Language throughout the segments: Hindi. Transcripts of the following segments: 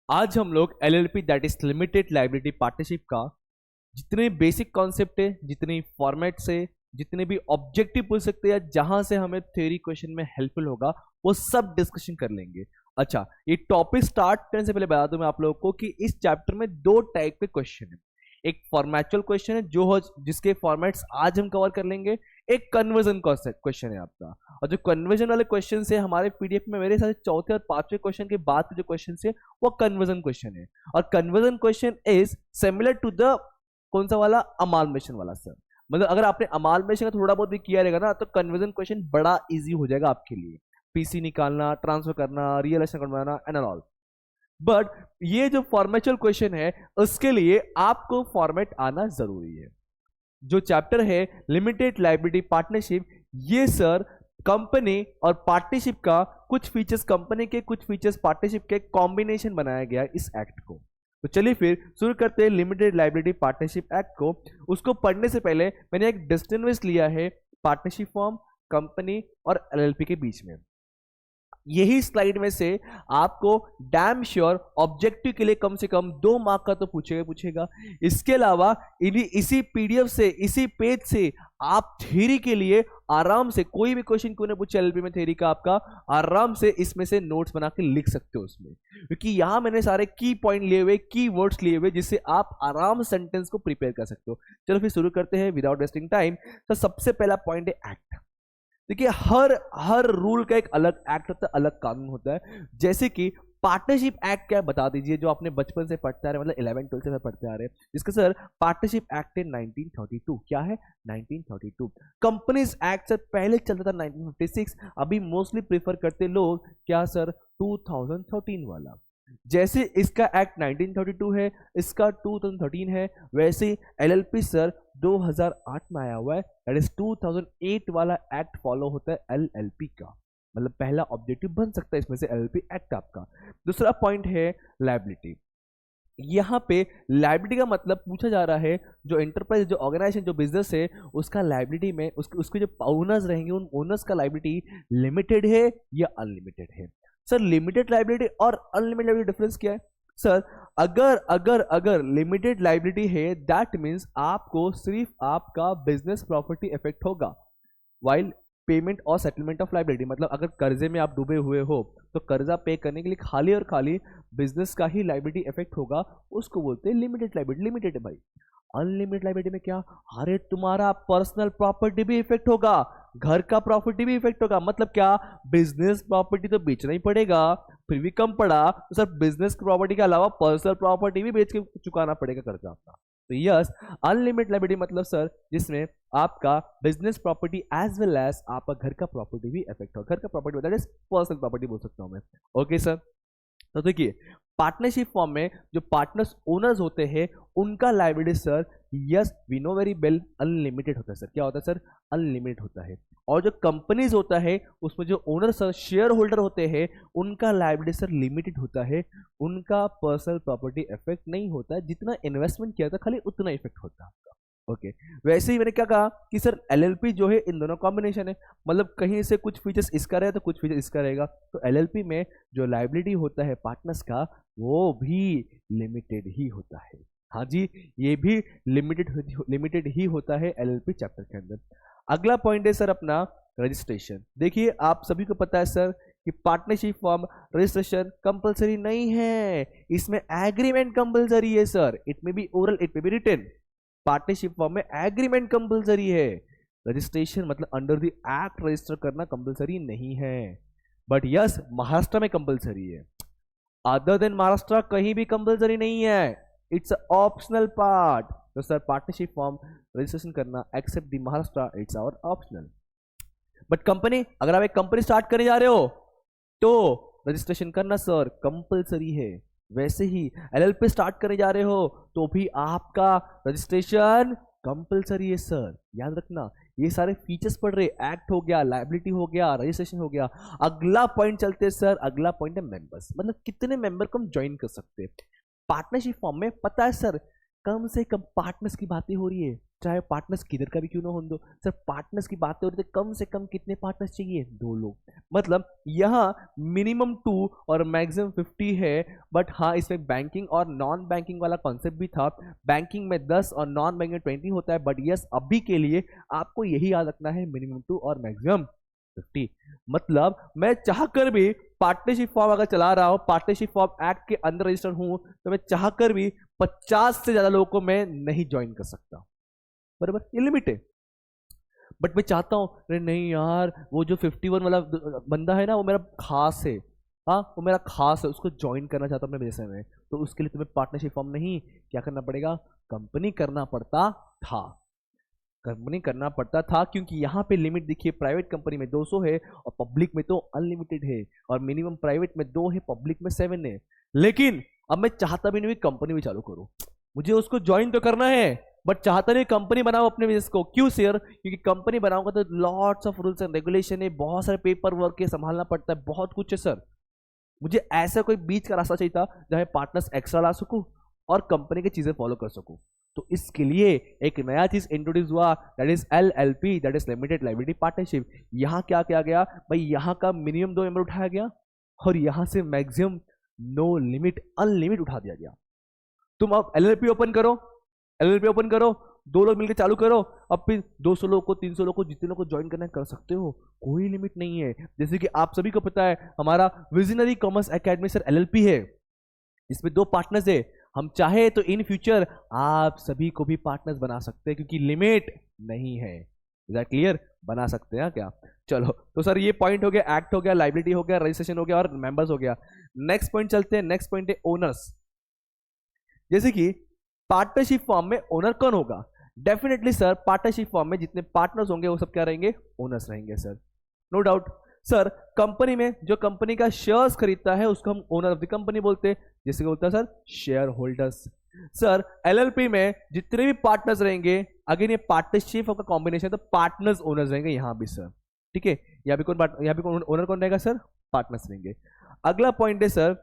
आज हम लोग LLP that is limited liability partnership का जितने बेसिक कॉन्सेप्ट है, जितनी फॉर्मेट्स है, जितने भी ऑब्जेक्टिव पूछ सकते हैं, जहां से हमें थ्योरी क्वेश्चन में हेल्पफुल होगा वो सब डिस्कशन कर लेंगे। अच्छा, ये टॉपिक स्टार्ट करने से पहले बता दूं मैं आप लोगों को कि इस चैप्टर में दो टाइप के क्वेश्चन है। एक फॉर्मेचुअल क्वेश्चन है जिसके फॉर्मेट्स आज हम कवर कर लेंगे। एक कन्वर्जन क्वेश्चन है आपका। और जो कन्वर्जन वाले क्वेश्चन है हमारे पीडीएफ में मेरे साथ चौथे और पांचवें क्वेश्चन के बाद के जो क्वेश्चन है वो कन्वर्जन क्वेश्चन है। और conversion question is similar to the कौन सा वाला, अमालमेशन वाला सर। मतलब अगर आपने अमालमेशन का थोड़ा बहुत भी किया रहेगा ना तो कन्वर्जन क्वेश्चन बड़ा इजी हो जाएगा आपके लिए। पीसी निकालना, ट्रांसफर करना, रियल एस्टेट करवाना एंड ऑल। बट ये जो फॉर्मेचुअल क्वेश्चन है उसके लिए आपको फॉर्मेट आना जरूरी है। जो चैप्टर है लिमिटेड लाइबिलिटी पार्टनरशिप, ये सर कंपनी और पार्टनरशिप का कुछ फीचर्स कंपनी के, कुछ फीचर्स पार्टनरशिप के कॉम्बिनेशन बनाया गया है इस एक्ट को। तो चलिए फिर शुरू करते हैं लिमिटेड लाइबिलिटी पार्टनरशिप एक्ट को। उसको पढ़ने से पहले मैंने एक डिस्टिंग्विश लिया है पार्टनरशिप फॉर्म, कंपनी और एलएलपी के बीच में। यही स्लाइड में से आपको डैम श्योर ऑब्जेक्टिव के लिए कम से कम 2 मार्क का तो पूछेगा। इसके अलावा इसी पीडीएफ से, इसी पेज से आप थ्योरी के लिए आराम से कोई भी क्वेश्चन क्यों नहीं पूछे एलएलपी में थ्योरी का, आपका आराम से इसमें से नोट्स बना के लिख सकते हो उसमें, क्योंकि यहां मैंने सारे की पॉइंट लिए हुए, की वर्ड्स लिए हुए, जिससे आप आराम सेंटेंस को प्रिपेयर कर सकते हो। चलो फिर शुरू करते हैं विदाउट वेस्टिंग टाइम। तो सबसे पहला पॉइंट है एक्ट। देखिए हर रूल का एक अलग एक्ट होता है, अलग कानून होता है। जैसे कि पार्टनरशिप एक्ट क्या बता दीजिए, जो आपने बचपन से पढ़ते आ रहे, मतलब 11 12 से पढ़ते आ रहे हैं। इसका सर पार्टनरशिप एक्ट है 1932। क्या है? 1932। कंपनीज एक्ट सर पहले चलता था 1956, अभी मोस्टली प्रेफर करते लोग क्या सर, 2013 वाला। जैसे इसका एक्ट 1932 है, इसका 2013 है, वैसे एलएलपी सर 2008 में आया हुआ है, दैट इज 2008 वाला एक्ट फॉलो होता है एलएलपी का। मतलब पहला ऑब्जेक्टिव बन सकता है इसमें से एलएलपी एक्ट आपका। दूसरा पॉइंट है लायबिलिटी। यहाँ पे लायबिलिटी का मतलब पूछा जा रहा है, जो एंटरप्राइज, जो ऑर्गेनाइजेशन, जो बिजनेस है, उसका लायबिलिटी में उसके जो ओनर्स रहेंगे, उन ओनर्स का लायबिलिटी लिमिटेड है या अनलिमिटेड है। सर लिमिटेड लायबिलिटी और अनलिमिटेड लायबिलिटी डिफरेंस क्या है? सर अगर अगर अगर लिमिटेड लायबिलिटी है दैट मीन्स आपको सिर्फ आपका बिजनेस प्रॉपर्टी इफेक्ट होगा, वाइल पेमेंट और सेटलमेंट ऑफ लायबिलिटी, मतलब अगर कर्जे में आप डूबे हुए हो तो कर्जा पे करने के लिए खाली और खाली बिजनेस का ही लायबिलिटी इफेक्ट होगा, उसको बोलते हैं लिमिटेड लायबिलिटी। लिमिटेड है भाई। अनलिमिटेड लायबिलिटी में क्या, अरे तुम्हारा पर्सनल प्रॉपर्टी भी इफेक्ट होगा, घर का प्रॉपर्टी भी इफेक्ट होगा। मतलब क्या, बिजनेस प्रॉपर्टी तो बेचना ही पड़ेगा, फिर भी कम पड़ा तो सर बिजनेस प्रॉपर्टी के अलावा पर्सनल प्रॉपर्टी भी बेच के चुकाना पड़ेगा कर्जा आपका। तो यस, अनलिमिटेड लायबिलिटी मतलब सर जिसमें आपका business property as well as आपका घर का प्रॉपर्टी भी इफेक्ट होगा। घर का property that is personal property बोल सकता हूं मैं। ओके सर, तो देखिए पार्टनरशिप फॉर्म में जो पार्टनर्स ओनर्स होते हैं उनका liability sir, yes we know very well, unlimited होता है सर। क्या होता है सर? अनलिमिटेड होता है। और जो कंपनीज होता है उसमें जो ओनर सर, शेयर होल्डर होते हैं, उनका लायबिलिटी सर लिमिटेड होता है। उनका पर्सनल प्रॉपर्टी इफेक्ट नहीं होता है, जितना इन्वेस्टमेंट किया था खाली उतना इफेक्ट होता है आपका। ओके, वैसे ही मैंने क्या कहा कि सर एलएलपी जो है इन दोनों कॉम्बिनेशन है, मतलब कहीं से कुछ फीचर्स इसका रहेगा तो कुछ फीचर इसका रहेगा। तो एलएलपी में जो लायबिलिटी होता है पार्टनर्स का वो भी लिमिटेड ही होता है। हाँ जी, ये भी लिमिटेड ही होता है एलएलपी चैप्टर के अंदर। अगला पॉइंट है सर अपना रजिस्ट्रेशन। देखिए आप सभी को पता है सर कि पार्टनरशिप फॉर्म रजिस्ट्रेशन कंपलसरी नहीं है, इसमें एग्रीमेंट कंपलसरी है सर। इट में बी ओरल, इट में बी रिटन। पार्टनरशिप फॉर्म में एग्रीमेंट कंपलसरी है, रजिस्ट्रेशन मतलब अंडर द एक्ट रजिस्टर करना कंपलसरी नहीं है। बट यस, महाराष्ट्र में कंपलसरी है, अदर देन महाराष्ट्र कहीं भी कंपलसरी नहीं है, इट्स ऑप्शनल पार्ट। तो सर पार्टनरशिप फॉर्म रजिस्ट्रेशन करना except the Maharashtra, it's our optional. But company, अगर आप एक कंपनी स्टार्ट करने जा रहे हो तो रजिस्ट्रेशन करना सर कंपलसरी है। वैसे ही एलएलपी स्टार्ट करने जा रहे हो तो भी आपका रजिस्ट्रेशन कंपलसरी है सर। याद रखना, ये सारे फीचर्स पढ़ रहे, एक्ट हो गया, लायबिलिटी हो गया, रजिस्ट्रेशन हो गया। अगला पॉइंट चलते हैं सर, अगला पॉइंट है मेंबर्स, मतलब कितने मेंबर को हम ज्वाइन कर सकते हैं। पार्टनरशिप फॉर्म में पता है सर कम से कम पार्टनर्स की बातें हो रही है, चाहे पार्टनर्स किधर का भी क्यों ना हो दो सर, पार्टनर्स की बातें हो रही है, तो कम से कम कितने पार्टनर्स चाहिए? 2 लोग। मतलब यहाँ मिनिमम 2 और मैक्सिमम 50 है। बट हाँ, इसमें बैंकिंग और नॉन बैंकिंग वाला कॉन्सेप्ट भी था। बैंकिंग में 10 और नॉन बैंकिंग में 20 होता है। बट यस, अभी के लिए आपको यही याद रखना है, मिनिमम 2 और मैक्सिमम 50। मतलब मैं चाहकर भी पार्टनरशिप फॉर्म अगर चला रहा हूं, पार्टनरशिप फॉर्म एक्ट के अंदर रजिस्टर हूं, तो मैं चाहकर भी 50 से ज्यादा लोगों को मैं नहीं ज्वाइन कर सकता। बराबर, ये लिमिट है। बट मैं चाहता हूं, अरे नहीं यार, वो जो 51 वाला बंदा है ना, वो मेरा खास है। हाँ, वो मेरा खास है, उसको ज्वाइन करना चाहता हूं अपने बिजनेस में। तो उसके लिए तुम्हें पार्टनरशिप फॉर्म नहीं, क्या करना पड़ेगा? कंपनी करना पड़ता था। कंपनी करना पड़ता था, क्योंकि यहाँ पे लिमिट देखिए, प्राइवेट कंपनी में 200 है और पब्लिक में तो अनलिमिटेड है। और मिनिमम प्राइवेट में 2 है, पब्लिक में 7 है। लेकिन अब मैं चाहता भी नहीं कंपनी भी चालू करूं, मुझे उसको ज्वाइन तो करना है, बट चाहता नहीं कंपनी बनाओ अपने बिजनेस को। क्यों सर? क्योंकि कंपनी बनाऊंगा तो lots of rules and regulation है, बहुत सारे पेपर वर्क है, संभालना पड़ता है, बहुत कुछ है सर। मुझे ऐसा कोई बीच का रास्ता चाहिए था जहां पार्टनर्स एक्स्ट्रा ला सकूं और कंपनी की चीजें फॉलो कर सकूं। तो इसके लिए एक नया चीज इंट्रोड्यूस हुआ, that is LLP, that is limited liability partnership. यहां क्या किया गया भाई? यहां का मिनिमम 2 मेंबर उठाया गया और यहां से मैक्सिमम नो लिमिट अनलिमिट उठा दिया गया। तुम अब LLP ओपन करो, LLP ओपन करो, 2 लोग मिलकर चालू करो, अब फिर 200 लोग को, 300 लोग को, जितने लोग को ज्वाइन करना कर सकते हो, कोई लिमिट नहीं है। जैसे कि आप सभी को पता है, हमारा visionary commerce academy sir LLP है, इसमें 2 पार्टनर्स है। हम चाहे तो इन फ्यूचर आप सभी को भी पार्टनर्स बना सकते हैं, क्योंकि लिमिट नहीं है। Is that clear? बना सकते हैं क्या? चलो, तो सर ये पॉइंट हो गया, एक्ट हो गया, लाइबिलिटी हो गया, रजिस्ट्रेशन हो गया और मेंबर्स हो गया। नेक्स्ट पॉइंट चलते हैं। नेक्स्ट पॉइंट है ओनर्स। जैसे कि पार्टनरशिप फॉर्म में ओनर कौन होगा? डेफिनेटली सर, पार्टनरशिप फॉर्म में जितने पार्टनर्स होंगे वो सब क्या रहेंगे? ओनर्स रहेंगे sir, no doubt. Sir, company में जो कंपनी का शेयर्स खरीदता है उसको हम ओनर ऑफ द कंपनी बोलते हैं, जिसे बोलता है sir share holders. Sir, LLP में जितने भी पार्टनर्स रहेंगे, अगेन ये पार्टनरशिप का कॉम्बिनेशन, तो पार्टनर्स ओनर्स रहेंगे यहां भी सर। ठीक है, यहाँ भी कौन ओनर कौन रहेगा सर? पार्टनर्स रहेंगे। अगला पॉइंट है सर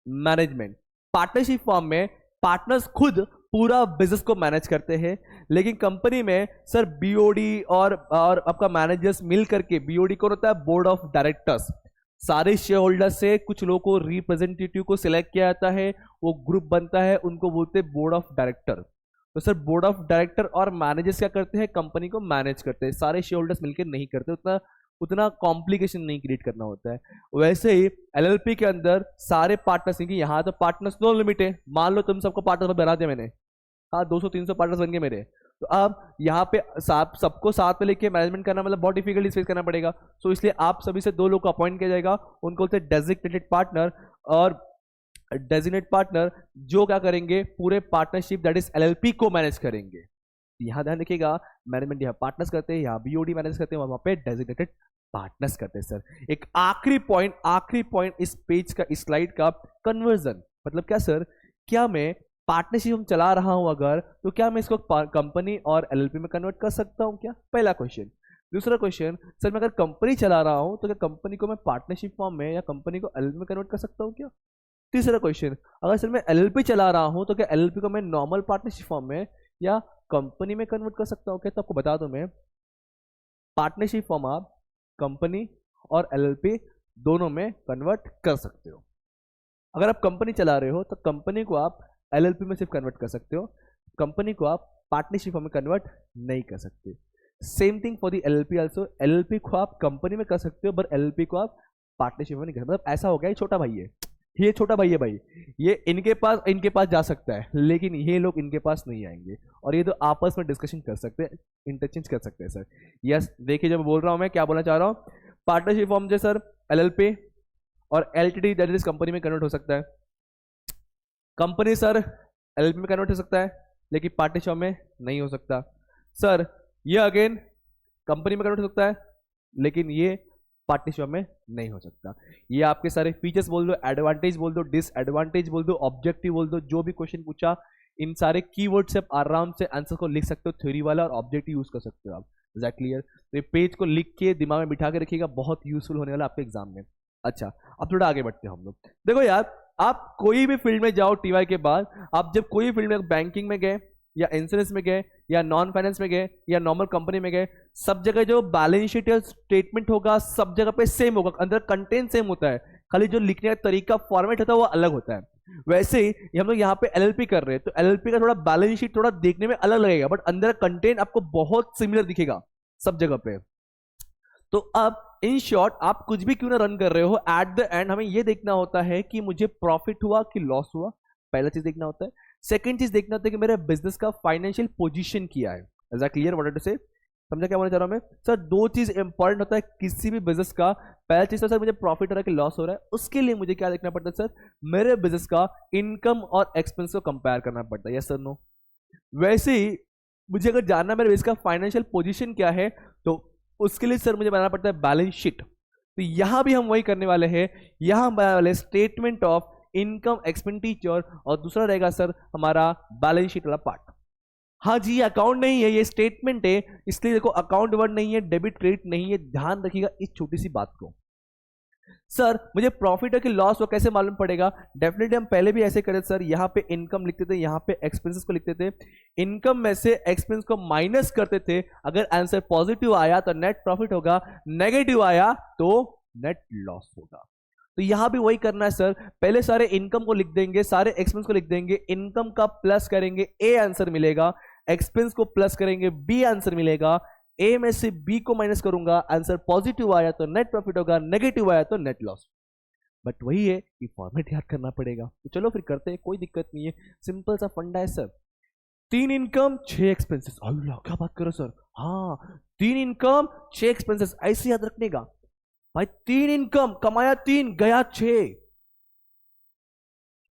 मैनेजमेंट। पार्टनरशिप फॉर्म में पार्टनर्स खुद पूरा बिजनेस को मैनेज करते हैं, लेकिन कंपनी में सर BOD और आपका मैनेजर्स मिल करके, BOD कौन होता है? Board of directors. सारे शेयर होल्डर से कुछ लोगों को, रिप्रेजेंटेटिव को सिलेक्ट किया जाता है, वो ग्रुप बनता है, उनको बोलते हैं बोर्ड ऑफ डायरेक्टर। तो सर बोर्ड ऑफ डायरेक्टर और मैनेजर्स क्या करते हैं? कंपनी को मैनेज करते हैं। सारे शेयर होल्डर्स मिलकर नहीं करते, उतना कॉम्प्लिकेशन नहीं क्रिएट करना होता है। वैसे ही LLP के अंदर सारे पार्टनर्स, क्योंकि यहाँ तो पार्टनर्स नो लिमिट है, मान लो तुम सबको पार्टनर्स बना दिया मैंने, हाँ 200-300 पार्टनर्स बन गए मेरे, तो अब यहाँ पे सबको साथ में लेके मैनेजमेंट करना मतलब बहुत डिफिकल्टी फेस करना पड़ेगा। सो इसलिए आप सभी से 2 लोग को अपॉइंट किया जाएगा, उनको बोलते हैं डेजिग्नेटेड पार्टनर। और डेजिग्नेटेड पार्टनर जो क्या करेंगे? पूरे पार्टनरशिप दैट इज LLP को मैनेज करेंगे। यहाँ ध्यान रखिएगा, मैनेजमेंट यहाँ पार्टनर्स करते हैं, यहाँ BOD मैनेज करते हैं, वहां पे डेजिग्नेटेड पार्टनर्स करते हैं सर। एक आखिरी पॉइंट इस पेज का, इस स्लाइड का, कन्वर्जन। मतलब क्या सर? क्या मैं पार्टनरशिप हम चला रहा हूं अगर, तो क्या मैं इसको कंपनी और LLP में कन्वर्ट कर सकता हूं क्या? पहला क्वेश्चन। दूसरा क्वेश्चन, सर मैं अगर कंपनी चला रहा हूं तो क्या कंपनी को मैं पार्टनरशिप फॉर्म में या कंपनी को LLP में कन्वर्ट कर सकता हूं क्या? तीसरा क्वेश्चन, अगर सर मैं LLP चला रहा हूं तो क्या LLP को मैं नॉर्मल पार्टनरशिप फॉर्म में या कंपनी में कन्वर्ट कर सकता हूं क्या? तो आपको बता दूं मैं, पार्टनरशिप फॉर्म आप कंपनी और LLP दोनों में कन्वर्ट कर सकते हो। अगर आप कंपनी चला रहे हो तो कंपनी को आप LLP में सिर्फ कन्वर्ट कर सकते हो, कंपनी को आप पार्टनरशिप फॉर्म में कन्वर्ट नहीं कर सकते। Same thing for the LLP also, LLP को आप कंपनी में कर सकते हो बट LLP को आप पार्टनरशिप में नहीं कर सकते। मतलब ऐसा हो गया, ये छोटा भाई है, ये छोटा भाई है भाई, ये इनके पास जा सकता है, लेकिन ये लोग इनके पास नहीं आएंगे, और ये तो आपस में डिस्कशन कर सकते हैं, इंटरचेंज कर सकते हैं सर। यस, देखिए जब बोल रहा हूं मैं क्या बोलना चाह रहा हूं, पार्टनरशिप फॉर्म जो सर LLP और LTD दैट इज कंपनी में कन्वर्ट हो सकता है। कंपनी सर LLP में कन्वर्ट हो सकता है, लेकिन पार्टनरशिप में नहीं हो सकता। सर ये अगेन कंपनी में कन्वर्ट हो सकता है, लेकिन ये पार्टनरशिप में नहीं हो सकता। ये आपके सारे फीचर्स बोल दो, एडवांटेज बोल दो, डिसएडवांटेज बोल दो, ऑब्जेक्टिव बोल दो, जो भी क्वेश्चन पूछा, इन सारे कीवर्ड से आप आराम से आंसर को लिख सकते हो, थ्योरी वाला और ऑब्जेक्टिव यूज कर सकते हो आप। Is that clear? तो ये पेज को लिख के दिमाग में बिठा के रखिएगा, बहुत यूजफुल होने वाला आपके एग्जाम में। अच्छा, अब थोड़ा आगे बढ़ते हैं हम लोग। देखो यार, आप कोई भी फील्ड में जाओ टीवाई के बाद, आप जब कोई फील्ड में, बैंकिंग में गए या इंश्योरेंस में गए या नॉन फाइनेंस में गए या नॉर्मल कंपनी में गए, सब जगह जो बैलेंस शीट या स्टेटमेंट होगा सब जगह पे सेम होगा, अंदर कंटेंट सेम होता है, खाली जो लिखने का तरीका फॉर्मेट होता है वो अलग होता है। वैसे ही हम लोग यहाँ पे एलएलपी कर रहे हैं, तो एलएलपी का थोड़ा बैलेंस शीट थोड़ा देखने में अलग लगेगा, बट अंदर कंटेंट आपको बहुत सिमिलर दिखेगा सब जगह पे। तो अब इन शॉर्ट आप कुछ भी क्यों ना रन कर रहे हो, एट द एंड हमें यह देखना होता है कि मुझे प्रॉफिट हुआ कि लॉस हुआ, पहला चीज देखना होता है। सेकंड चीज देखना होता है कि मेरे बिजनेस का फाइनेंशियल पोजीशन क्या है। Is that clear what to say? समझा क्या बोलना चाह रहा हूं मैं? सर दो चीज इंपॉर्टेंट होता है किसी भी बिजनेस का। पहला चीज तो सर मुझे प्रॉफिट हो रहा है कि लॉस हो रहा है, उसके लिए मुझे क्या देखना पड़ता है सर, मेरे बिजनेस का इनकम और एक्सपेंस को कंपेयर करना पड़ता है। Yes sir no? वैसे ही मुझे अगर जानना मेरे बिजनेस का फाइनेंशियल पोजीशन क्या है, तो उसके लिए सर मुझे बनाना पड़ता है बैलेंस शीट। तो यहां भी हम वही करने वाले हैं, यहां हम बनाने वाले स्टेटमेंट ऑफ इनकम एक्सपेंडिचर, और दूसरा रहेगा सर हमारा बैलेंस शीट वाला पार्ट। हाँ जी, अकाउंट नहीं है, ये स्टेटमेंट है, इसलिए देखो अकाउंट वर्ड नहीं है, डेबिट क्रेडिट नहीं है, ध्यान रखिएगा इस छोटी सी बात को। सर मुझे प्रॉफिट है कि लॉस हो कैसे मालूम पड़ेगा? डेफिनेटली हम पहले भी ऐसे करे सर, यहाँ पे इनकम लिखते थे, यहाँ पे एक्सपेंसेस को लिखते थे, इनकम में से एक्सपेंस को माइनस करते थे, अगर आंसर पॉजिटिव आया तो नेट प्रॉफिट होगा, नेगेटिव आया तो नेट लॉस होगा। तो यहां भी वही करना है सर, पहले सारे इनकम को लिख देंगे, सारे एक्सपेंस को लिख देंगे, इनकम का प्लस करेंगे ए आंसर मिलेगा, एक्सपेंस को प्लस करेंगे बी आंसर मिलेगा, ए में से बी को माइनस करूंगा, आंसर पॉजिटिव आया तो नेट प्रॉफिट होगा, नेगेटिव आया तो नेट लॉस। बट वही है कि फॉर्मेट याद करना पड़ेगा, तो चलो फिर करते हैं, कोई दिक्कत नहीं है, सिंपल सा फंडा है सर। 3 income 6 expenses. अल्लाह क्या बात करो सर, हाँ 3 इनकम 6 एक्सपेंसेस, ऐसे याद रखने का भाई। 3 इनकम, कमाया 3 गया 6,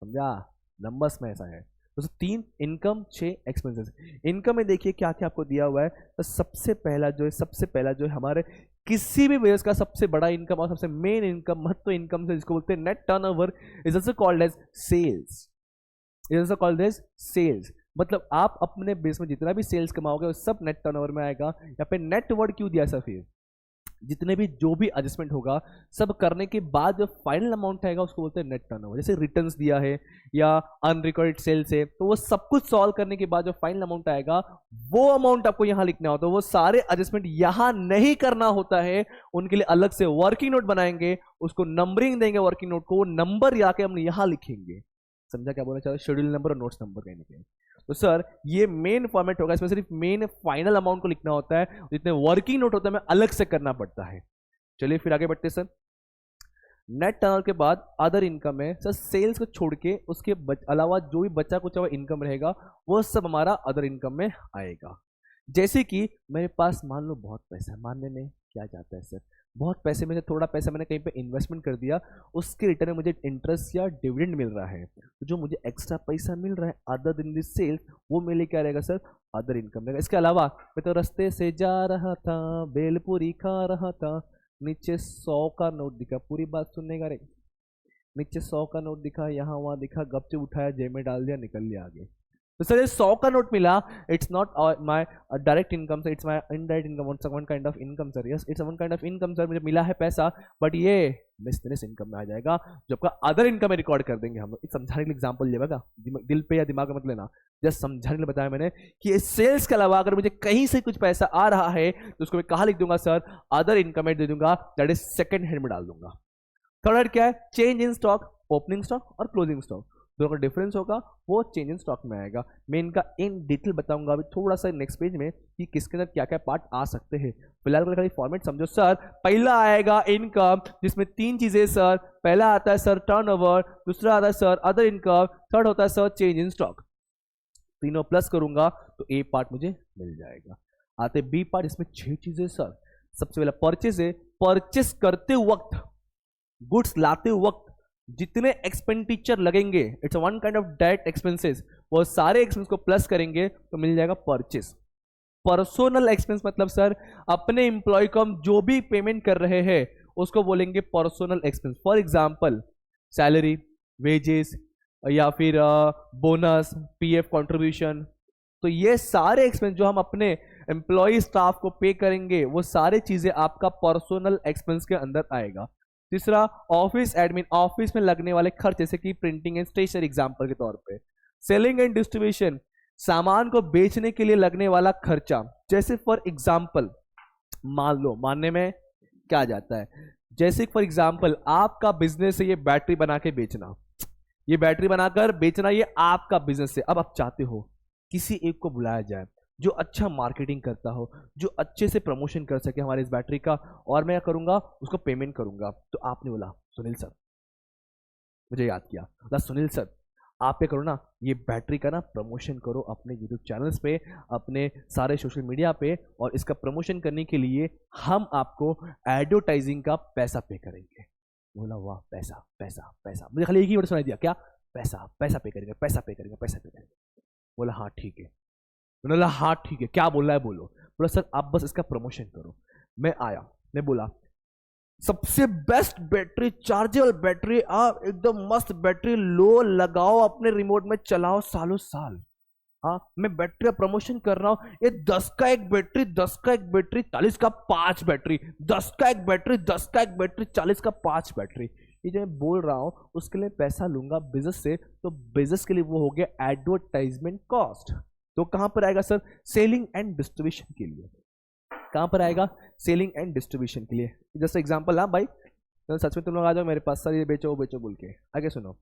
समझा? नंबर्स में ऐसा है। तो 3 इनकम 6 एक्सपेंसेस। इनकम में देखिए क्या क्या आपको दिया हुआ है, तो सबसे पहला जो है हमारे किसी भी बिजनेस का सबसे बड़ा इनकम और सबसे मेन इनकम, महत्व इनकम से जिसको बोलते हैं net turnover, is also called as sales. Is also called as sales. मतलब आप अपने बिजनेस में जितना भी सेल्स कमाओगे वो सब नेट टर्नओवर में आएगा। यहाँ पे नेट वर्ड क्यों दिया सर? फिर जितने भी जो भी एडजस्टमेंट होगा सब करने के बाद जो फाइनल अमाउंट आएगा उसको बोलते हैं नेट टर्नओवर। जैसे रिटर्न्स दिया है या अनरिकॉर्डेड सेल्स है, तो वो सब कुछ सॉल्व करने के बाद जो फाइनल अमाउंट आएगा वो अमाउंट आपको यहां लिखना होता है। वो सारे एडजस्टमेंट यहां नहीं करना होता है, उनके लिए अलग से वर्किंग नोट बनाएंगे, उसको नंबरिंग देंगे वर्किंग नोट को, वो नंबर आके हम यहां लिखेंगे। समझा क्या बोलना चाहते? शेड्यूल नंबर और नोट्स नंबर कहीं ना कहीं। तो सर ये मेन फॉर्मेट होगा, इसमें सिर्फ मेन फाइनल अमाउंट को लिखना होता है, जितने वर्किंग नोट होता है हमें अलग से करना पड़ता है। चलिए फिर आगे बढ़ते सर। नेट टर्नओवर के बाद अदर इनकम है सर, सेल्स को छोड़ के उसके अलावा जो भी बचा कुछ इनकम रहेगा वो सब हमारा अदर इनकम में आएगा। जैसे कि मेरे पास मान लो बहुत पैसा है, मानने में क्या जाता है सर, बहुत पैसे में से थोड़ा पैसा मैंने कहीं पे इन्वेस्टमेंट कर दिया, उसके रिटर्न में मुझे इंटरेस्ट या डिविडेंड मिल रहा है, तो जो मुझे एक्स्ट्रा पैसा मिल रहा है अदर देन दिस सेल्स, वो मेरे क्या रहेगा सर? अदर इनकम रहेगा। इसके अलावा मैं तो रास्ते से जा रहा था, बेलपूरी खा रहा था, नीचे 100 का नोट दिखा, पूरी बात सुनने का रे, नीचे 100 का नोट दिखा, यहाँ वहां दिखा, गपचुप उठाया, जेब में डाल दिया, निकल लिया आगे। तो सर ये 100 का नोट मिला, it's not my direct income sir, it's my indirect income, one kind of income sir. Yes it's one kind of income sir, मुझे मिला है पैसा, बट ये मिसलेनियस इनकम में आ जाएगा, जो आपका अदर इनकम में रिकॉर्ड कर देंगे हम लोग। समझाने के लिए एग्जांपल ले बगा, दिल पे या दिमाग में मत लेना, जस्ट समझाने के लिए बताया मैंने कि सेल्स के अलावा अगर मुझे कहीं से कुछ पैसा आ रहा है तो उसको मैं कहाँ लिख दूंगा सर? अदर इनकम में दे दूंगा, दैट इज सेकंड हैंड में डाल दूंगा। थर्ड क्या है? Change in stock, opening stock और क्लोजिंग स्टॉक, दोनों का डिफरेंस होगा, वो चेंज इन स्टॉक में आएगा। मैं इनका इन डिटेल बताऊंगा अभी थोड़ा सा नेक्स्ट पेज में कि किसके अंदर क्या क्या पार्ट आ सकते हैं। फिलहाल खाली फॉर्मेट समझो सर। पहला आएगा इनकम, जिसमें 3 चीजें सर, पहला आता है सर टर्नओवर, दूसरा आता है सर अदर इनकम, थर्ड होता है सर चेंज इन स्टॉक। तीनों प्लस करूंगा तो ए पार्ट मुझे मिल जाएगा। आते बी पार्ट, इसमें 6 चीजें सर। सबसे पहला परचेज है, परचेस करते वक्त, गुड्स लाते वक्त जितने एक्सपेंडिचर लगेंगे, it's one kind of direct expenses, वो सारे एक्सपेंस को प्लस करेंगे तो मिल जाएगा परचेस। पर्सनल एक्सपेंस मतलब सर अपने एम्प्लॉय को हम जो भी पेमेंट कर रहे हैं उसको बोलेंगे personal expense. For example salary, wages या फिर बोनस, पीएफ कंट्रीब्यूशन, तो ये सारे एक्सपेंस जो हम अपने एम्प्लॉय स्टाफ को पे करेंगे वो सारे चीजें आपका पर्सनल एक्सपेंस के अंदर आएगा। तीसरा ऑफिस एडमिन, ऑफिस में लगने वाले खर्च जैसे कि प्रिंटिंग एंड स्टेशनरी एग्जांपल के तौर पे। सेलिंग एंड डिस्ट्रीब्यूशन, सामान को बेचने के लिए लगने वाला खर्चा, जैसे फॉर एग्जांपल मान लो, मानने में क्या जाता है, जैसे फॉर एग्जांपल आपका बिजनेस है ये बैटरी बना के बेचना, ये बैटरी बनाकर बेचना, ये आपका बिजनेस है। अब आप चाहते हो किसी एक को बुलाया जाए जो अच्छा मार्केटिंग करता हो, जो अच्छे से प्रमोशन कर सके हमारे इस बैटरी का, और मैं क्या करूंगा, उसको पेमेंट करूंगा। तो आपने बोला सुनील सर, मुझे याद किया, बोला सुनील सर आप क्या करो ना, ये बैटरी का ना प्रमोशन करो अपने यूट्यूब चैनल्स पे, अपने सारे सोशल मीडिया पे, और इसका प्रमोशन करने के लिए हम आपको एडवर्टाइजिंग का पैसा पे करेंगे। बोला वाह, पैसा पैसा पैसा, मुझे खाली एक ही वर्ड सुनाई दिया, क्या, पैसा, पैसा पे करेंगे, पैसा पे करेंगे, पैसा पे करेंगे। बोला हाँ ठीक है, मैंने बोला हाँ ठीक है, क्या बोल रहा है बोलो। बोला सर आप बस इसका प्रमोशन करो। मैं आया, मैं बोला सबसे बेस्ट बैटरी, चार्जेबल बैटरी, आप एकदम मस्त बैटरी लो लगाओ, अपने रिमोट में चलाओ सालों साल। हाँ मैं बैटरी का प्रमोशन कर रहा हूं, ये 10 का एक बैटरी, 10 का एक बैटरी, 40 का 5 बैटरी, 10 का एक बैटरी, 10 का एक बैटरी, 40 का 5 बैटरी। ये जो मैं बोल रहा हूं उसके लिए पैसा लूंगा बिजनेस से, तो बिजनेस के लिए वो हो गया एडवर्टाइजमेंट कॉस्ट। तो कहां पर आएगा सर, सेलिंग एंड डिस्ट्रीब्यूशन के लिए। कहां पर आएगा, सेलिंग एंड डिस्ट्रीब्यूशन के लिए। जैसे एग्जांपल, हाँ भाई तो सच में तुम लोग आ जाओ मेरे पास, सर ये बेचो वो बेचो बोल के, आगे सुनो।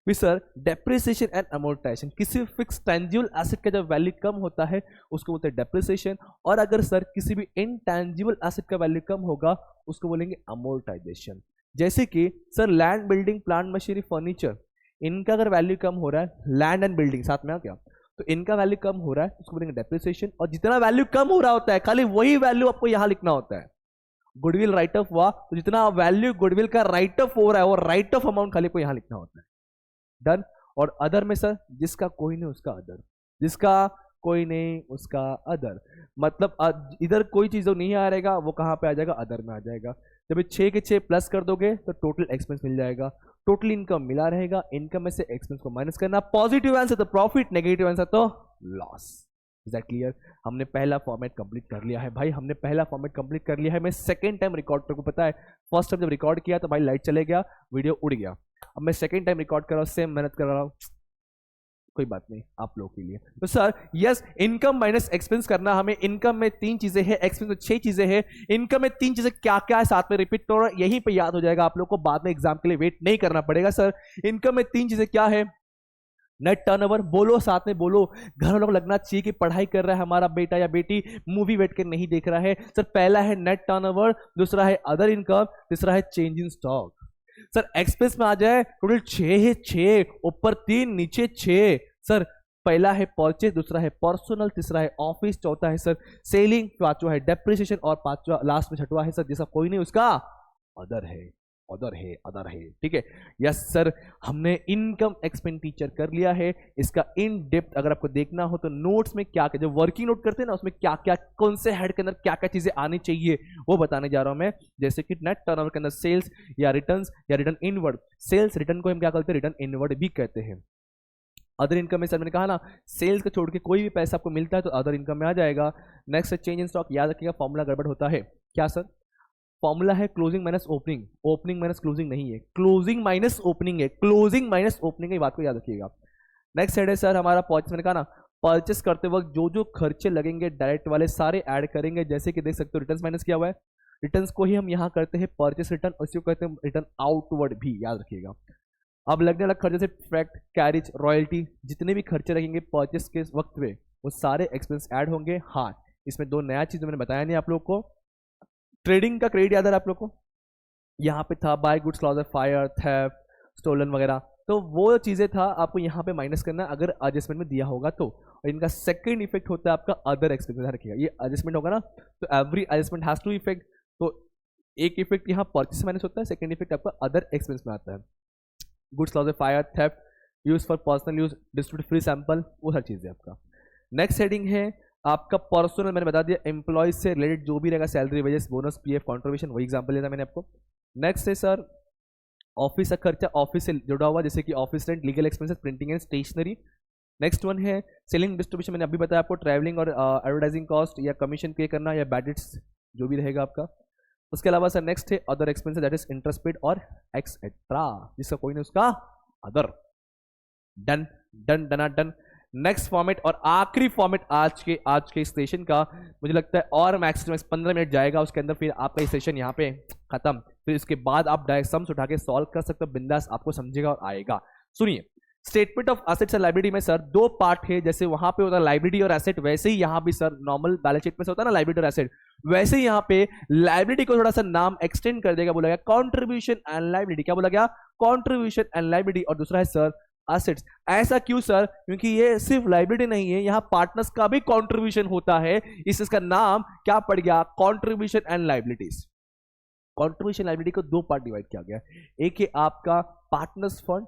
फिर सर डेप्रिसिएशन एंड अमोर्टाइजेशन, किसी फिक्स टेंजिबल एसेट का जब वैल्यू कम होता है उसको बोलते हैं डेप्रिसिएशन, और अगर सर किसी भी इनटेंजिबल एसेट का वैल्यू कम होगा उसको बोलेंगे अमोर्टाइजेशन। जैसे कि sir land, building, plant, machinery, furniture, इनका अगर वैल्यू कम हो रहा है, लैंड एंड बिल्डिंग साथ में आ क्या, तो इनका वैल्यू कम हो रहा है उसको बोलेंगे डेप्रिसिएशन। और जितना वैल्यू कम हो रहा होता है खाली वही वैल्यू आपको यहां लिखना होता है। गुडविल राइट ऑफ हुआ तो जितना वैल्यू गुडविल का राइट ऑफ हो रहा है वो राइट ऑफ अमाउंट खाली को यहां लिखना होता है। डन। और अदर में सर जिसका कोई नहीं उसका अदर, जिसका कोई नहीं उसका अदर, मतलब इधर कोई चीज जो नहीं आ रहेगा वो कहां पे आ जाएगा, अदर में आ जाएगा। जब 6 के 6 प्लस कर दोगे तो टोटल एक्सपेंस मिल जाएगा, टोटल इनकम मिला रहेगा, इनकम में से एक्सपेंस को माइनस करना, पॉजिटिव आंसर तो प्रॉफिट, नेगेटिव आंसर तो लॉस। Is that clear? हमने पहला फॉर्मेट कंप्लीट कर लिया है भाई, हमने पहला फॉर्मेट कंप्लीट कर लिया है। मैं सेकंड टाइम रिकॉर्ड कर, को पता है फर्स्ट टाइम जब रिकॉर्ड किया तो भाई लाइट चले गया, वीडियो उड़ गया। अब मैं सेकंड टाइम रिकॉर्ड कर रहा हूँ, सेम मेहनत कर रहा हूँ, कोई बात नहीं आप लोगों के लिए। तो sir yes, income minus expense करना हमें, इनकम में 3 चीजें हैं, एक्सपेंस में 6 चीजें हैं। इनकम में 3 चीजें क्या क्या है साथ में रिपीट करो, यहीं पे याद हो जाएगा आप लोग को, बाद में एग्जाम के लिए वेट नहीं करना पड़ेगा। सर इनकम में 3 चीजें क्या है, नेट टर्नओवर, बोलो साथ में बोलो, घर वालों को लगना चाहिए कि पढ़ाई कर रहा है हमारा बेटा या बेटी, मूवी बैठ के नहीं देख रहा है। सर पहला है नेट टर्नओवर, दूसरा है अदर इनकम, तीसरा है change in stock. Sir expense में आ जाए टोटल 6 है, 6 ऊपर 3 नीचे 6। सर पहला है परचेज, दूसरा है पर्सनल, तीसरा है ऑफिस, चौथा है सर सेलिंग, पांचवा है डेप्रिसिएशन, और पांचवा लास्ट में छठवा है सर जैसा कोई नहीं उसका अदर है, अदर है, अदर है। ठीक है, यस सर हमने इनकम एक्सपेंडिचर कर लिया है। इसका इन डेप्थ अगर आपको देखना हो तो नोट्स में क्या क्या, जो वर्किंग नोट करते हैं ना उसमें क्या क्या, कौन से हेड के अंदर क्या क्या चीजें आनी चाहिए वो बताने जा रहा हूं मैं। जैसे कि नेट टर्नओवर के अंदर सेल्स या रिटर्न्स या रिटर्न इनवर्ड, सेल्स रिटर्न को हम क्या कहते हैं, रिटर्न इनवर्ड भी कहते हैं। अदर इनकम में सर मैंने कहा ना, सेल्स को छोड़ के कोई भी पैसा आपको मिलता है तो अदर इनकम में आ जाएगा। नेक्स्ट है चेंज इन स्टॉक, याद रखिएगा फॉर्मूला गड़बड़ होता है। क्या सर? फॉर्मूला है closing minus opening, opening minus closing नहीं है, क्लोजिंग माइनस ओपनिंग है, क्लोजिंग माइनस ओपनिंग है, बात को याद रखिएगा। नेक्स्ट हेड है सर हमारा परचेस, मैंने कहा ना परचेस करते वक्त जो जो खर्चे लगेंगे डायरेक्ट वाले सारे ऐड करेंगे। जैसे कि देख सकते हो रिटर्न माइनस किया हुआ है, रिटर्न को ही हम यहाँ करते हैं परचेस रिटर्न, उसी को कहते हैं रिटर्न आउटवर्ड भी, याद रखिएगा। अब लगने वाला खर्चे से फैक्ट, कैरिज, रॉयल्टी, जितने भी खर्चे लगेंगे परचेस के वक्त में वो सारे एक्सपेंस ऐड होंगे। हाँ इसमें 2 नया चीज मैंने बताया नहीं आप लोग को, ट्रेडिंग का क्रेडिट याद है आप लोग को, यहाँ पे था by goods loss of fire, theft, stolen वगैरह, तो वो चीजें था आपको यहाँ पे माइनस करना अगर एडजस्टमेंट में दिया होगा तो। और इनका सेकंड इफेक्ट होता है आपका अदर एक्सपेंस, रखिएगा ये एडजस्टमेंट होगा ना तो every adjustment has two effect, तो एक इफेक्ट यहाँ परचेस माइनस होता है, सेकंड इफेक्ट आपका अदर एक्सपेंस में आता है। Goods loss of fire, theft, use for personal use, distribute free sample, वो हर चीज़ है आपका। नेक्स्ट हेडिंग है आपका पर्सनल, मैंने बता दिया एम्प्लॉयज से रिलेटेड जो भी रहेगा, salary, wages, bonus, PF, contribution, वही एग्जांपल दिया था मैंने आपको। नेक्स्ट है सर ऑफिस का खर्चा, ऑफिस से जुड़ा हुआ जैसे कि office rent, legal expenses, printing and stationery. Next one है सेलिंग डिस्ट्रीब्यूशन, मैंने अभी बताया आपको, ट्रैवलिंग और एडवर्टाइजिंग कॉस्ट या कमीशन पे करना या बैडेट्स जो भी रहेगा आपका। उसके अलावा सर नेक्स्ट है other expenses, that is interest paid और एक्सेट्रा, जिसका कोई नहीं उसका अदर। डन डन डना डन। नेक्स्ट फॉर्मेट और आखिरी फॉर्मेट आज के सेशन का, मुझे लगता है और मैक्सिमम 15 मिनट जाएगा, उसके अंदर फिर आपका ये सेशन यहाँ पे खत्म। फिर इसके बाद आप डायरेक्ट सम्स उठा के सॉल्व कर सकते हो, बिंदास आपको समझेगा और आएगा। सुनिए, statement of assets and liability में सर दो पार्ट है, जैसे वहां पे होता है लायबिलिटी और एसेट, वैसे ही यहाँ भी सर नॉर्मल बैलेंस शीट में से होता है ना लायबिलिटी और एसेट, वैसे ही यहाँ पे लायबिलिटी को थोड़ा सा नाम एक्सटेंड कर देगा, बोला गया कॉन्ट्रीब्यूशन एंड लायबिलिटी। क्या बोला गया? Contribution and liability. और दूसरा है सर एसेट्स। ऐसा क्यों सर? क्योंकि ये सिर्फ लायबिलिटी नहीं है, यहाँ पार्टनर्स का भी कॉन्ट्रीब्यूशन होता है, इसका नाम क्या पड़ गया? Contribution and liabilities. Contribution liability को दो पार्ट डिवाइड किया गया, एक है आपका पार्टनर्स फंड,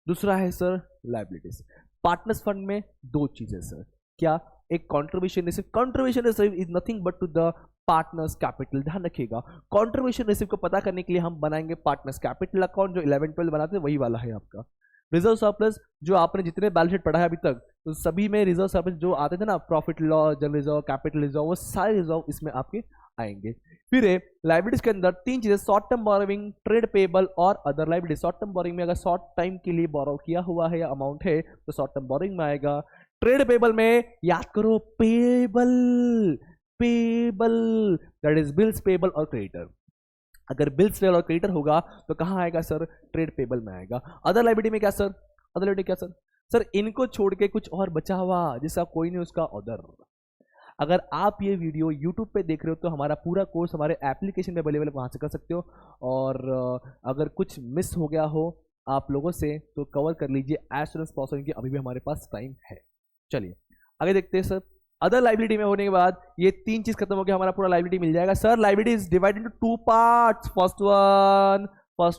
दूसरा है सर लायबिलिटीज। पार्टनर्स फंड में दो चीजें सर, क्या? एक contribution receive. Contribution receive is nothing but to the partners capital. ध्यान रखिएगा, कंट्रीब्यूशन रिसीव को पता करने के लिए हम बनाएंगे पार्टनर्स कैपिटल अकाउंट, जो 11-12 बनाते हैं वही वाला है आपका। रिजर्व सरप्लस, जो आपने जितने बैलेंस शीट पढ़ा है अभी तक, तो सभी में रिजर्व सरप्लस जो आते थे ना, profit loss, general reserve, capital reserve, वो सारे रिजर्व इसमें आपके आएंगे। फिर लायबिलिटीज के अंदर तीन चीजें, short term borrowing, trade payable और other liability. Short term borrowing में अगर शॉर्ट टाइम के लिए बोरो किया हुआ है या अमाउंट है तो शॉर्ट टर्म बोरोइंग में आएगा। ट्रेड पेबल में याद करो payable, payable that is bills payable और क्रेडिटर। अगर बिल्स पेबल और क्रेडिटर होगा तो कहां आएगा सर? ट्रेड पेबल में आएगा। अदर लायबिलिटी में क्या सर? अदर लायबिलिटी क्या सर? सर इनको छोड़ के कुछ और बचा हुआ जिसका कोई नहीं उसका अदर। अगर आप ये वीडियो YouTube पे देख रहे हो तो हमारा पूरा कोर्स हमारे एप्लीकेशन में अवेलेबल है, वहाँ से कर सकते हो। और अगर कुछ मिस हो गया हो आप लोगों से तो कवर कर लीजिए एज सुन एज पॉसिबल, क्योंकि अभी भी हमारे पास टाइम है। चलिए आगे देखते हैं सर। अदर लायबिलिटी में होने के बाद ये तीन चीज खत्म हो गया, हमारा पूरा लायबिलिटी मिल जाएगा। Sir liability is divided into two parts. First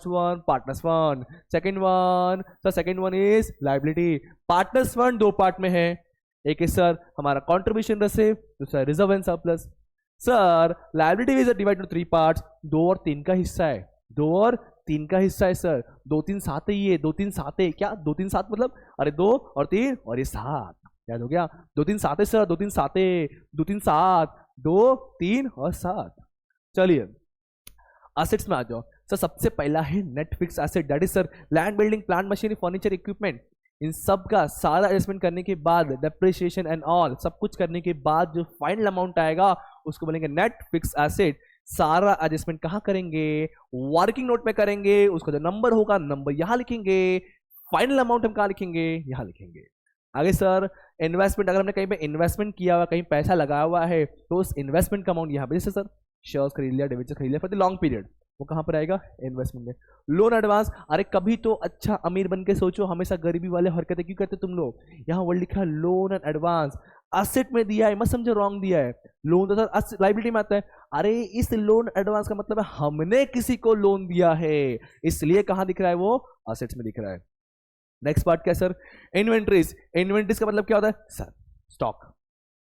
one partners fund, second one is liability. Partners fund दो पार्ट में है, एक है सर हमारा कंट्रीब्यूशन रिसीव, दूसरा reserve and surplus. Sir liability is divided into three parts, 2 और 3 का हिस्सा है, 2 और 3 का हिस्सा है सर। 2 3 7 ही है, 2 3 7 है। क्या 2 3 7 मतलब? अरे 2 और 3 और ये 7, याद हो गया? 2 3 7 है सर, 2 3 7 है, 2 3 7, 2 3 और 7। चलिए एसेट्स में आ जाओ सर। सबसे पहला है net fix asset, that is sir land, building, plant, machinery, furniture, equipment. इन सब का सारा एडजस्टमेंट करने के बाद, डेप्रिसिएशन एंड ऑल सब कुछ करने के बाद जो फाइनल अमाउंट आएगा उसको बोलेंगे नेट फिक्स एसेट। सारा एडजस्टमेंट कहां करेंगे? वर्किंग नोट में करेंगे। उसका जो नंबर होगा नंबर यहां लिखेंगे, फाइनल अमाउंट हम कहां लिखेंगे? यहां लिखेंगे। आगे सर इन्वेस्टमेंट, अगर हमने कहीं पे इन्वेस्टमेंट किया हुआ, कहीं पैसा लगाया हुआ है तो उस इन्वेस्टमेंट का अमाउंट यहाँ पे, जैसे सर शेयर्स खरीद लिया, डिबेंचर खरीद लिया फॉर द लॉन्ग पीरियड, वो कहां पर आएगा? इन्वेस्टमेंट में। लोन एडवांस, अरे कभी तो अच्छा अमीर बन के सोचो, हमेशा गरीबी वाले हरकतें क्यों करते तुम लोग? यहाँ वर्ड लिखा है लोन एंड एडवांस, एसेट में दिया है, मत समझो रॉन्ग दिया है। लोन तो सर लायबिलिटी में आता है। अरे इस लोन एडवांस का मतलब है हमने किसी को लोन दिया है, इसलिए कहां दिख रहा है? वो एसेट्स में दिख रहा है। नेक्स्ट पार्ट क्या सर? इन्वेंट्रीज। इन्वेंट्रीज का मतलब क्या होता है सर? स्टॉक।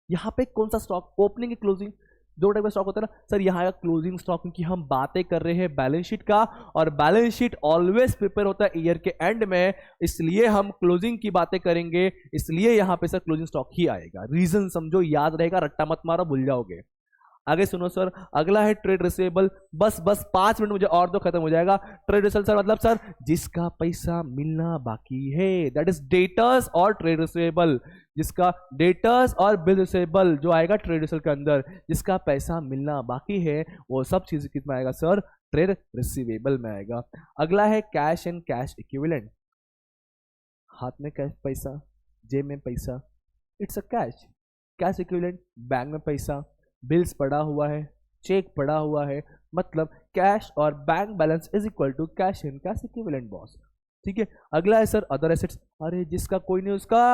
यहाँ पे कौन सा स्टॉक? ओपनिंग की क्लोजिंग, दो टाइप का स्टॉक होता है ना सर। यहाँ आएगा क्लोजिंग स्टॉक, क्योंकि हम बातें कर रहे हैं बैलेंस शीट का, और बैलेंस शीट ऑलवेज प्रिपेयर होता है ईयर के एंड में, इसलिए हम क्लोजिंग की बातें करेंगे, इसलिए यहाँ पे सर क्लोजिंग स्टॉक ही आएगा। रीजन समझो, याद रहेगा, रट्टा मत मारो, भूल जाओगे। आगे सुनो सर, अगला है ट्रेड रिसीवेबल। बस 5 मिनट मुझे और तो खत्म हो जाएगा। ट्रेड रिसीवेबल सर मतलब सर जिसका पैसा मिलना बाकी है, दैट इज डेटर्स और ट्रेड रिसीवेबल। जिसका डेटर्स और बिल रिसीवेबल जो आएगा ट्रेड रिसीवेबल के अंदर, जिसका पैसा मिलना बाकी है वो सब चीज कितना आएगा सर? ट्रेड रिसीवेबल में आएगा। अगला है कैश एंड कैश इक्विवेलेंट। हाथ में कैश पैसा, जेब में पैसा, it's a cash. Cash equivalent, bank में पैसा, बिल्स पड़ा हुआ है, चेक पड़ा हुआ है, मतलब कैश और bank balance is equal to cash and cash equivalent boss. ठीक है। अगला है सर अदर एसेट्स। अरे जिसका कोई नहीं उसका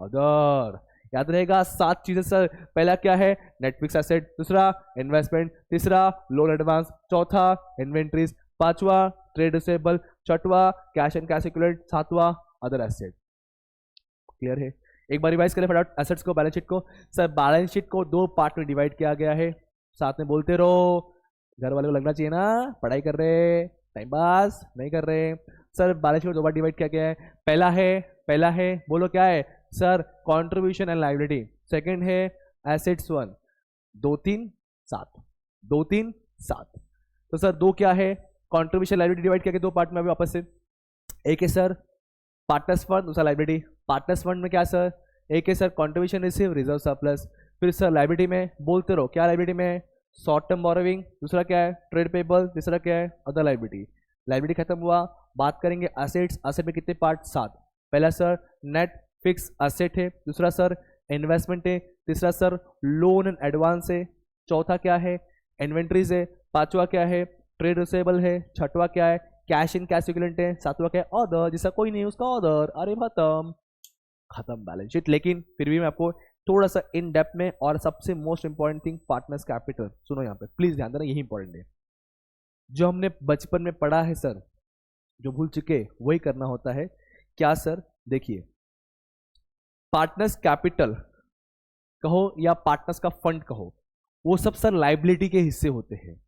अदर, याद रहेगा 7 चीजें सर। पहला क्या है? नेट फिक्स एसेट, दूसरा इन्वेस्टमेंट, तीसरा लोन एडवांस, चौथा इन्वेंट्रीज, पांचवा ट्रेड रिसीवेबल, छठवा कैश एंड कैश इक्विवेलेंट, सातवां अदर एसेट। क्लियर है? एक बार रिवाइज करें फटाफट एसेट्स को, बैलेंस शीट को। सर बैलेंस शीट को 2 पार्ट में डिवाइड किया गया है, साथ में बोलते रहो, घर वाले को लगना चाहिए ना पढ़ाई कर रहे, टाइम पास नहीं कर रहे। सर बैलेंस शीट को 2 बार डिवाइड किया गया है। पहला है बोलो क्या है sir? Contribution and liability. Second है एसेट्स 1, 2 3 7, 2 3 7। तो सर दो क्या है, कॉन्ट्रीब्यूशन लाइबिलिटी डिवाइड किया गया दो पार्ट में अभी वापस से। एक है सर पार्टनर्स फंड, दूसरा लाइबिलिटी। पार्टनर्स फंड में क्या सर, एक है sir contribution receive reserve surplus. फिर सर लाइबिलिटी में बोलते रहो, क्या लाइबिलिटी में है, शॉर्ट टर्म बोरोविंग, दूसरा क्या है ट्रेड पेबल, तीसरा क्या है अदर लाइबिलिटी। लाइबिलिटी खत्म हुआ, बात करेंगे असेट्स। असेट में कितने पार्ट, 7। पहला सर नेट फिक्स असेट है, दूसरा सर इन्वेस्टमेंट है, तीसरा सर लोन एंड एडवांस है, चौथा क्या है इन्वेंट्रीज है, पांचवा क्या है ट्रेड रिसेबल है, छठवा क्या है कैश इन कैश इक्विवेलेंट है, सातवां क्या है ऑर्डर, जिसका कोई नहीं उसका ऑर्डर। अरे खत्म बैलेंस शीट। लेकिन फिर भी मैं आपको थोड़ा सा इन डेप्थ में, और सबसे most important thing partners capital, सुनो यहाँ पे प्लीज ध्यान देना, यही इंपॉर्टेंट है। जो हमने बचपन में पढ़ा है सर, जो भूल चुके वही करना होता है। क्या सर, देखिए पार्टनर्स कैपिटल कहो या पार्टनर्स का फंड कहो, वो सब सर लाइबिलिटी के हिस्से होते हैं।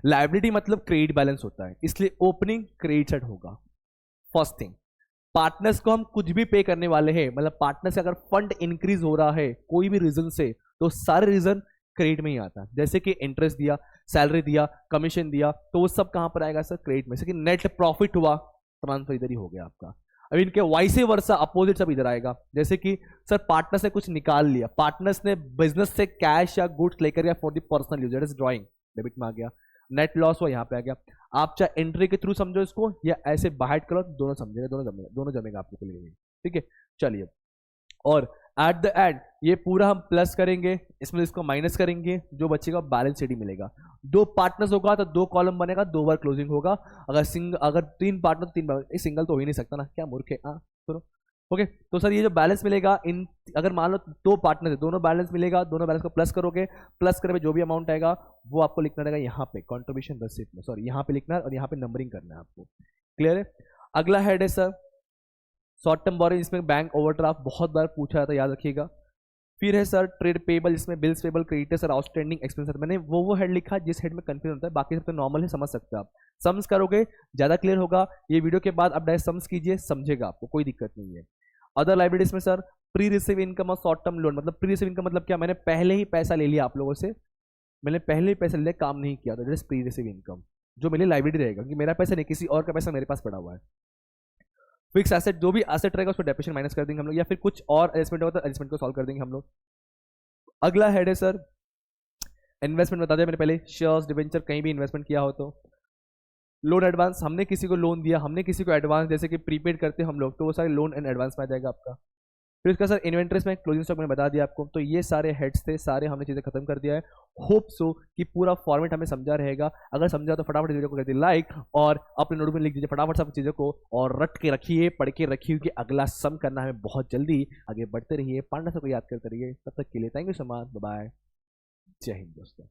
लाइबिलिटी मतलब क्रेडिट बैलेंस होता है, इसलिए ओपनिंग क्रेडिट साइड होगा। फर्स्ट थिंग, पार्टनर्स को हम कुछ भी पे करने वाले हैं, मतलब पार्टनर से अगर फंड इंक्रीज हो रहा है कोई भी रीजन से, तो सारे रीजन क्रेडिट में ही आता है। जैसे कि इंटरेस्ट दिया, सैलरी दिया, कमीशन दिया, तो वो सब कहां पर आएगा सर, क्रेडिट में। जैसे कि नेट प्रॉफिट हुआ, ट्रांसफर इधर ही हो गया आपका। अब इनके वाइसे वर्सा अपोजिट सब इधर आएगा। जैसे कि सर पार्टनर से कुछ निकाल लिया, पार्टनर्स ने बिजनेस से कैश या गुड्स लेकर या for the personal use, that is drawing, debit में आ गया। नेट लॉस हुआ, यहाँ पे आ गया। आप चाहे एंट्री के थ्रू समझो इसको या ऐसे बाहर करो, दोनों समझेगा, दोनों जमेगा आपके लिए, ठीक है। चलिए, और एट द एंड ये पूरा हम प्लस करेंगे, इसमें इसको माइनस करेंगे, जो बचेगा बैलेंस शीट ही मिलेगा। दो पार्टनर्स होगा तो दो कॉलम बनेगा, 2 बार क्लोजिंग होगा। अगर 3 पार्टनर तो 3 बार, सिंगल तो हो ही नहीं सकता ना, क्या मूर्ख है। हाँ सुनो, ओके। तो सर ये जो बैलेंस मिलेगा, इन अगर मान लो 2 पार्टनर है, दोनों बैलेंस मिलेगा, दोनों बैलेंस को प्लस करोगे, प्लस करके जो भी अमाउंट आएगा वो आपको लिखना रहेगा यहाँ पे कॉन्ट्रीब्यूशन रिसीट में, सॉरी यहाँ पे लिखना है और यहाँ पे नंबरिंग करना है आपको। क्लियर है। अगला हेड है सर शॉर्ट टर्म बोरिंग, इसमें बैंक ओवरड्राफ्ट बहुत बार पूछा जाता है, याद रखिएगा। फिर है सर ट्रेड पेबल, इसमें बिल्स पेबल, क्रेडिटर्स और आउटस्टैंडिंग एक्सपेंसेस। मैंने वो हेड लिखा जिस हेड में कंफ्यूजन होता है, बाकी सब तो नॉर्मल है, समझ सकते हैं आप। सम्स करोगे ज्यादा क्लियर होगा। ये वीडियो के बाद आप डायरेक्ट सम्स कीजिए, समझेगा, आपको कोई दिक्कत नहीं है। अदर लाइबिलिटीज में सर प्री रिसीव इनकम और शॉर्ट टर्म लोन। मतलब प्री रिसीव इनकम मतलब क्या, मैंने पहले ही पैसा ले लिया आप लोगों से, मैंने पहले ही पैसा ले लिया, काम नहीं किया, तो that is pre receive income, जो मेरी लाइबिलिटी रहेगा, क्योंकि मेरा पैसा नहीं, किसी और का पैसा मेरे पास पड़ा हुआ है। फिक्स एसेट, जो भी एसेट रहेगा उसको डेप्रिसिएशन माइनस कर देंगे हम लोग, या फिर कुछ और एडजस्टमेंट होगा तो एडजस्टमेंट को सॉल्व कर देंगे हम लोग। अगला हेड है सर इन्वेस्टमेंट, बता दिया मैंने पहले, शेयर्स डिवेंचर कहीं भी इन्वेस्टमेंट किया हो तो। लोन एडवांस, हमने किसी को लोन दिया, हमने किसी को एडवांस, जैसे कि प्रीपेड करते हैं हम लोग, तो वो सारे लोन एंड एडवांस में आ जाएगा आपका। फिर इसका सर इन्वेंट्रीज में क्लोजिंग स्टॉक मैंने बता दिया आपको। तो ये सारे हेड्स थे, सारे हमने चीज़ें खत्म कर दिया है। होप सो कि पूरा फॉर्मेट हमें समझा रहेगा। अगर समझा तो फटाफट वीडियो को कर दीजिए लाइक, और अपने नोट में लिख दीजिए फटाफट सब चीज़ों को, और रट के रखिए, पढ़ के रखिए, कि अगला सम करना है बहुत जल्दी। आगे बढ़ते रहिए, पांडा सबको याद करते रहिए। तब तक के लिए thank you so much, bye bye, जय हिंद दोस्तों।